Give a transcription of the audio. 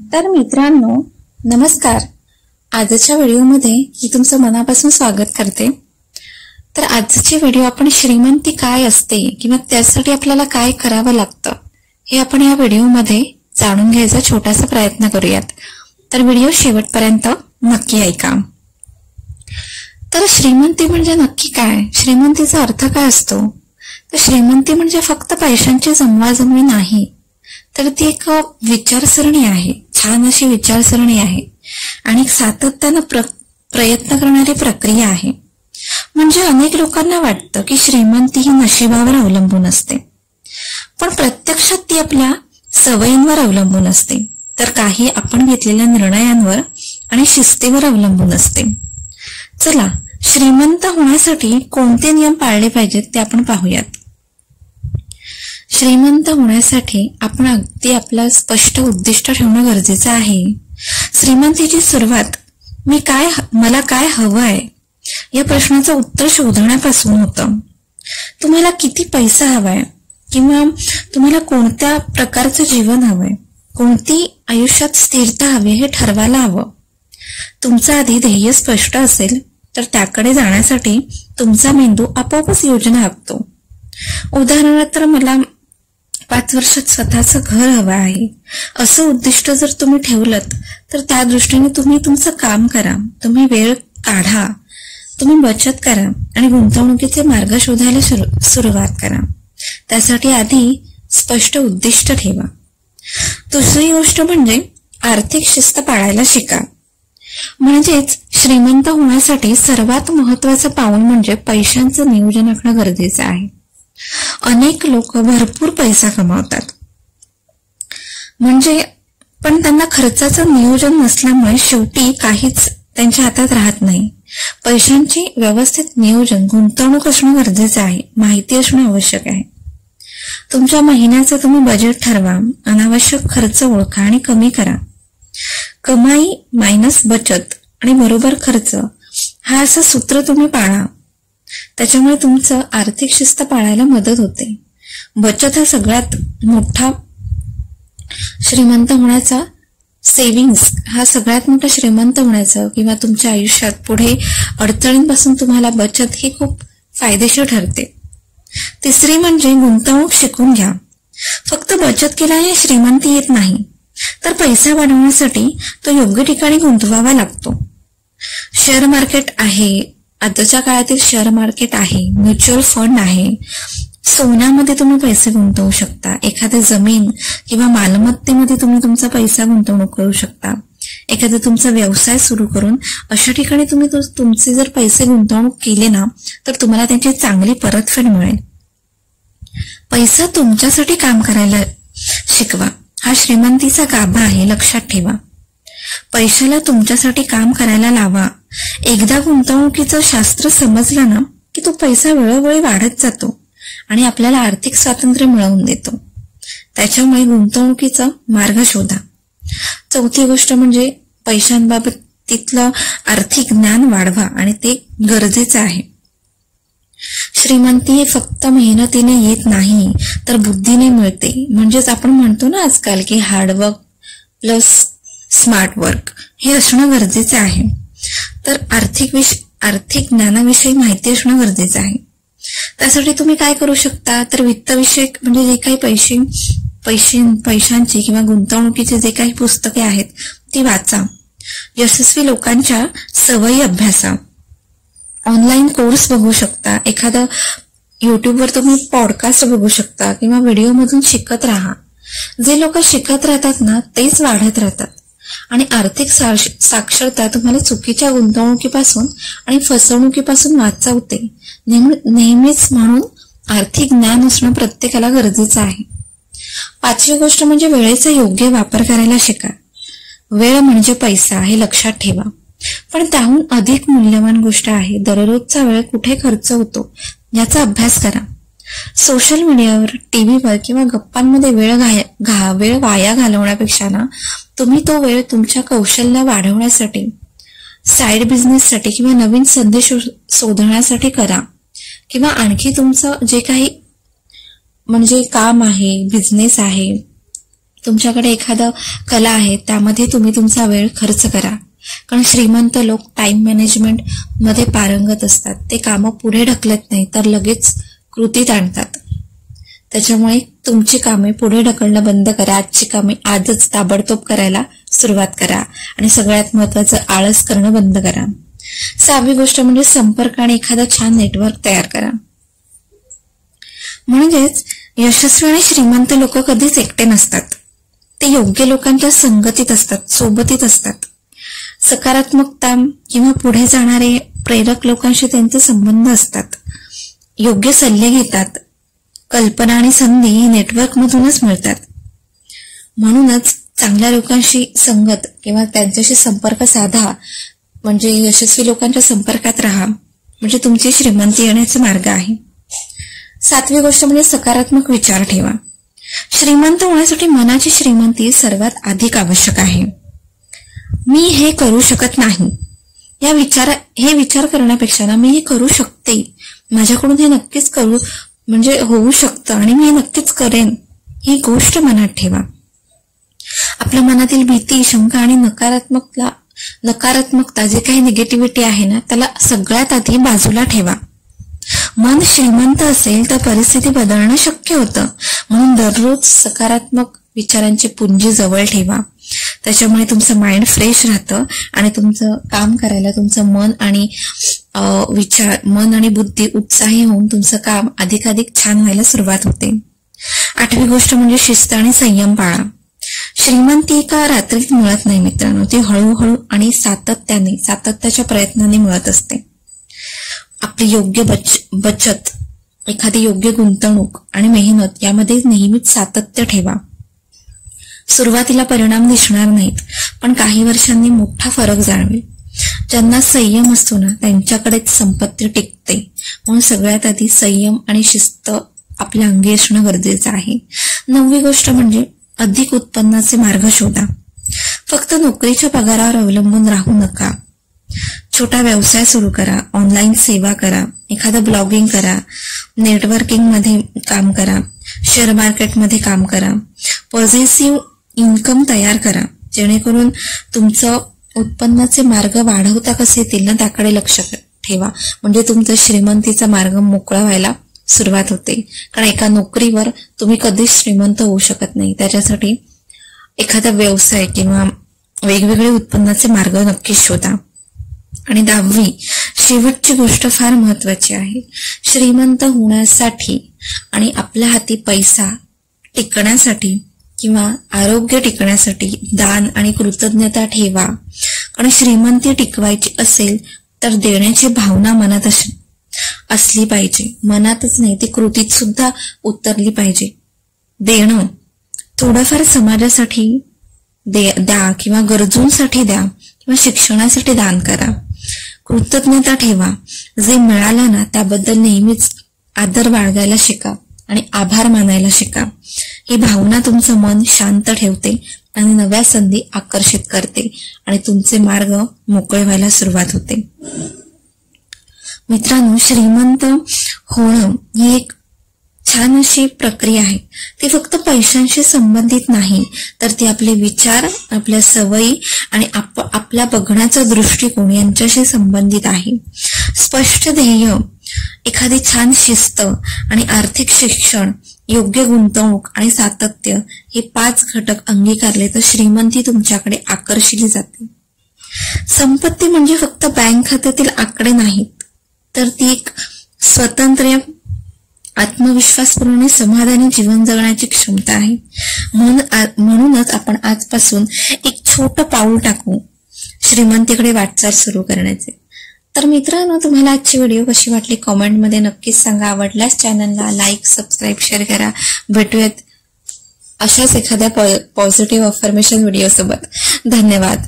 तर मित्रांनो, नमस्कार. आजच्या व्हिडिओमध्ये मी तुमचं मनापासून स्वागत करते. तर आजचे व्हिडिओ आपण श्रीमंती काय असते किंवा त्यासाठी आपल्याला काय करावं लागतं हे आपण या व्हिडिओमध्ये जाणून घ्यायचा छोटासा प्रयत्न करूयात. तर व्हिडिओ शेवटपर्यंत नक्की ऐका. तर श्रीमंती म्हणजे नक्की काय? श्रीमंतीचा अर्थ काय असतो? तर श्रीमंती म्हणजे फक्त पैशांची जमवाजमवी नाही, तर ती एक विचारसरणी आहे, छान अशी विचारसरणी आहे आणि सातत्यानं प्रयत्न करणारी प्रक्रिया आहे. म्हणजे अनेक लोकांना वाटतं की श्रीमंती ही नशिबावर अवलंबून असते, पण प्रत्यक्षात ती आपल्या सवयींवर अवलंबून असते, तर काही आपण घेतलेल्या निर्णयांवर आणि शिस्तीवर अवलंबून असते. चला, श्रीमंत होण्यासाठी कोणते नियम पाळले पाहिजेत ते आपण पाहूयात. श्रीमंत होण्यासाठी आपण अगदी आपलं स्पष्ट उद्दिष्ट ठेवणं गरजेचं आहे. श्रीमंतीची सुरुवात मला काय हवं आहे या प्रश्नाचं उत्तर शोधण्यापासून होतं. तुम्हाला किती पैसा हवाय किंवा तुम्हाला कोणत्या प्रकारचं जीवन हवंय, कोणती आयुष्यात स्थिरता हवी हे ठरवायला हवं. तुमचं आधी ध्येय स्पष्ट असेल तर त्याकडे जाण्यासाठी तुमचा मेंदू आपोआपच योजना आखतो. उदाहरणार्थ, मला 5 वर्षात स्वतःचं घर हवं आहे असं उद्दिष्ट जर तुम्ही ठेवलं तर त्या दृष्टीने तुम्ही तुमचं काम करा, तुम्ही वेळ काढा, तुम्ही बचत करा आणि गुंतवणुकीचे मार्ग शोधायला सुरुवात करा. त्यासाठी आधी स्पष्ट उद्दिष्ट ठेवा. दुसरी गोष्ट म्हणजे आर्थिक शिस्त पाळायला शिका. म्हणजेच श्रीमंत होण्यासाठी सर्वात महत्वाचं पाऊल म्हणजे पैशांचं नियोजन आखणं गरजेचं आहे. अनेक लोक भरपूर पैसा कमावतात, पण त्यांना खर्चाचं नियोजन नसल्यामुळे शेवटी काहीच त्यांच्या हातात राहत नाही. पैशांची व्यवस्थित नियोजन, गुंतवणूक असणं गरजेचं आहे, माहिती असणं आवश्यक आहे. तुमच्या महिन्याचं तुम्ही बजेट ठरवा, अनावश्यक खर्च ओळखा आणि कमी करा. कमाई मायनस बचत आणि बरोबर खर्च हा असं सूत्र तुम्ही पाळा. त्याच्यामुळे तुमचं आर्थिक शिस्त पाळायला मदत होते. बचत हा सगळ्यात मोठा श्रीमंत होण्याचा, सेव्हिंग्स हा सगळ्यात मोठा श्रीमंत होण्याचं किंवा तुमच्या आयुष्यात पुढे अडचणींपासून तुम्हाला बचत ही खूप फायदेशीर ठरते. तिसरी म्हणजे गुंतवणूक शिकून घ्या. फक्त बचत केल्याने श्रीमंती येत नाही, तर पैसा वाढवण्यासाठी तो योग्य ठिकाणी गुंतवावा लागतो. शेअर मार्केट आहे, आजच्या काळातील शेअर मार्केट आहे, म्युच्युअल फंड आहे, सोन्यामध्ये तुम्ही पैसे गुंतवू शकता, एखाद्या जमीन किंवा मालमत्तेमध्ये तुम्ही तुमचा पैसा गुंतवणूक करू शकता. एखादा तुमचा व्यवसाय सुरू करून अशा ठिकाणी तुम्ही तुमचे जर पैसे गुंतवणूक केले ना तर तुम्हाला त्याची चांगली परतफेड मिळेल. पैसा तुमच्यासाठी काम करायला शिकवा, हा श्रीमंतीचा गाभा आहे, लक्षात ठेवा. पैशाला तुमच्यासाठी काम करायला लावा. एकदा गुंतवणुकीचं शास्त्र समजलं ना की तो पैसा वेळोवेळी वाढत जातो आणि आपल्याला आर्थिक स्वातंत्र्य मिळवून देतो. त्याच्यामुळे गुंतवणुकीचा मार्ग शोधा. चौथी गोष्ट म्हणजे पैशांबाबत तिथलं आर्थिक ज्ञान वाढवा आणि ते गरजेचं आहे. श्रीमंती हे फक्त मेहनतीने येत नाही तर बुद्धीने मिळते. म्हणजेच आपण म्हणतो ना आजकाल की हार्डवर्क प्लस स्मार्ट वर्क हे असणं गरजेचं आहे. तर आर्थिक ज्ञानाविषयी माहिती असणं गरजेचं आहे. त्यासाठी तुम्ही काय करू शकता, तर वित्तविषयक म्हणजे जे काही पैशांची किंवा गुंतवणुकीचे जे काही पुस्तके आहेत ती वाचा. यशस्वी लोकांच्या सवयी अभ्यासा. ऑनलाईन कोर्स बघू शकता, एखादं युट्यूबवर तुम्ही पॉडकास्ट बघू शकता किंवा व्हिडिओमधून शिकत राहा. जे लोक शिकत राहतात ना तेच वाढत राहतात आणि आर्थिक साक्षरता तुम्हाला चुकीच्या गुंतवणुकीपासून आणि फसवणुकीपासून वाचवते. नेहमीच म्हणून आर्थिक ज्ञान असणं प्रत्येकाला गरजेचं आहे. पाचवी गोष्ट म्हणजे वेळेचा योग्य वापर करायला शिका. वेळ म्हणजे पैसा हे लक्षात ठेवा, पण त्याहून अधिक मूल्यवान गोष्ट आहे दररोजचा वेळ कुठे खर्च होतो याचा अभ्यास करा. सोशल मीडियावर, टीव्हीवर किंवा गप्पांमध्ये वेळ वाया घालवण्यापेक्षा ना तुम्ही तो वेळ तुमच्या कौशल्य वाढवण्यासाठी, साईड बिझनेससाठी किंवा नवीन संधी शोधण्यासाठी करा. किंवा आणखी तुमचं जे काही म्हणजे काम आहे, बिझनेस आहे, तुमच्याकडे एखादं कला आहे त्यामध्ये तुम्ही तुमचा वेळ खर्च करा, कारण श्रीमंत लोक टाइम मॅनेजमेंट मध्ये पारंगत असतात. ते कामं पुढे ढकलत नाही तर लगेच कृतीत आणतात. त्याच्यामुळे तुमची कामे पुढे ढकलणं बंद करा. आजची कामे आजच ताबडतोब करायला सुरुवात करा आणि सगळ्यात महत्वाचं आळस करणं बंद करा. 6वी गोष्ट म्हणजे संपर्क आणि एखादा छान नेटवर्क तयार करा. म्हणजेच यशस्वी आणि श्रीमंत लोक कधीच एकटे नसतात. ते योग्य लोकांच्या संगतीत असतात, सोबतीत असतात. सकारात्मकता किंवा पुढे जाणारे प्रेरक लोकांशी त्यांचे संबंध असतात. योग्य सल्ले घेतात. कल्पना आणि संधी नेटवर्क मधूनच मिळतात. म्हणूनच चांगल्या लोकांशी संगत किंवा त्यांच्याशी संपर्क साधा, म्हणजे यशस्वी लोकांच्या संपर्कात राहा, म्हणजे तुमची श्रीमंती येण्याचा मार्ग आहे. 7वी गोष्ट म्हणजे सकारात्मक विचार ठेवा. श्रीमंत होण्यासाठी मनाची श्रीमंती सर्वात अधिक आवश्यक आहे. मी हे करू शकत नाही हे विचार करण्यापेक्षा ना मी हे करू शकते, माझ्याकडून हे नक्कीच होऊ शकतं आणि मी हे नक्कीच करेन, ही गोष्ट मनात ठेवा. आपल्या मनातील भीती, शंका आणि नकारात्मकता जे काही निगेटिव्हिटी आहे ना, त्याला सगळ्यात आधी बाजूला ठेवा. मन श्रीमंत असेल तर परिस्थिती बदलणं शक्य होतं. म्हणून दररोज सकारात्मक विचारांची पुंजी जवळ ठेवा. त्याच्यामुळे तुमचं माइंड फ्रेश राहतं आणि तुमचं काम करायला तुमचं मन आणि बुद्धी उत्साही होऊन तुमचं काम अधिकाधिक छान व्हायला सुरुवात होते. 8वी गोष्ट म्हणजे शिस्त आणि संयम पाळा. श्रीमंती एका रात्रीत मिळत नाही मित्रांनो, ती हळूहळू आणि सातत्याच्या प्रयत्नाने मिळत असते. आपली योग्य बचत, एखादी योग्य गुंतवणूक आणि मेहनत यामध्ये नेहमीच सातत्य ठेवा. सुरुवातीला परिणाम दिसणार नाहीत, पण काही वर्षांनी मोठा फरक जाणवेल. ज्यांना संयम असतो ना त्यांच्याकडेच संपत्ती टिकते. म्हणून सगळ्यात आधी संयम आणि शिस्त आपल्या अंगी असणं गरजेचं आहे. 9वी गोष्ट म्हणजे अधिक उत्पन्नाचे मार्ग शोधा. फक्त नोकरीच्या पगारावर अवलंबून राहू नका. छोटा व्यवसाय सुरू करा, ऑनलाईन सेवा करा, एखादं ब्लॉगिंग करा, नेटवर्किंग मध्ये काम करा, शेअर मार्केटमध्ये काम करा. पॉझिटिव्ह इन्कम तयार करा, जेणेकरून तुमचं उत्पन्नाचे मार्ग वाढवता कसे येतील ना त्याकडे लक्ष ठेवा. म्हणजे तुमचा श्रीमंतीचा मार्ग मोकळा व्हायला सुरुवात होते. कारण एका नोकरीवर तुम्ही कधीच श्रीमंत होऊ शकत नाही. त्याच्यासाठी एखादा व्यवसाय किंवा वेगवेगळे उत्पन्नाचे मार्ग नक्कीच शोधा. आणि 10वी शेवटची गोष्ट फार महत्वाची आहे. श्रीमंत होण्यासाठी आणि आपल्या हाती पैसा टिकण्यासाठी किंवा आरोग्य टिकण्यासाठी दान आणि कृतज्ञता ठेवा. कारण श्रीमंती टिकवायची असेल तर देण्याची भावना मनात असली पाहिजे. मनातच नाही, ती कृतीत सुद्धा उतरली पाहिजे. देणं थोडंफार समाजासाठी द्या किंवा गरजूंसाठी द्या किंवा शिक्षणासाठी दान करा. कृतज्ञता ठेवा. जे मिळालं ना त्याबद्दल नेहमीच आदर बाळगायला शिका आणि आभार मानायला शिका. ही भावना तुमचं मन शांत ठेवते आणि नव्या संधी आकर्षित करते आणि तुमचे मार्ग मोकळे व्हायला सुरुवात होते. मित्रांनो, श्रीमंत होणं ही एक छान अशी प्रक्रिया आहे. ती फक्त पैशांशी संबंधित नाही, तर ती आपले विचार, आपल्या सवयी आणि आपला बघण्याचा दृष्टिकोन यांच्याशी संबंधित आहे. स्पष्ट ध्येय, एखादी छान शिस्त आणि आर्थिक शिक्षण, योग्य गुंतवणूक आणि सातत्य हे 5 घटक अंगीकारले तर श्रीमंती तुमच्याकडे आकर्षिली जाते. संपत्ती म्हणजे फक्त बँक खात्यातील आकडे नाहीत, तर ती एक स्वतंत्र, आत्मविश्वासपूर्ण आणि समाधानी जीवन जगण्याची क्षमता आहे. म्हणूनच आपण आजपासून एक छोटं पाऊल टाकू श्रीमंतीकडे वाटचाल सुरू करण्याचे. तर मित्रांनो, तुम्हाला आजची व्हिडिओ कशी वाटली कॉमेंटमध्ये नक्कीच सांगा. आवडल्यास चॅनलला लाईक, सबस्क्राईब, शेअर करा. भेटूयात अशाच एखाद्या पॉझिटिव्ह अफर्मेशन व्हिडिओ सोबत. धन्यवाद.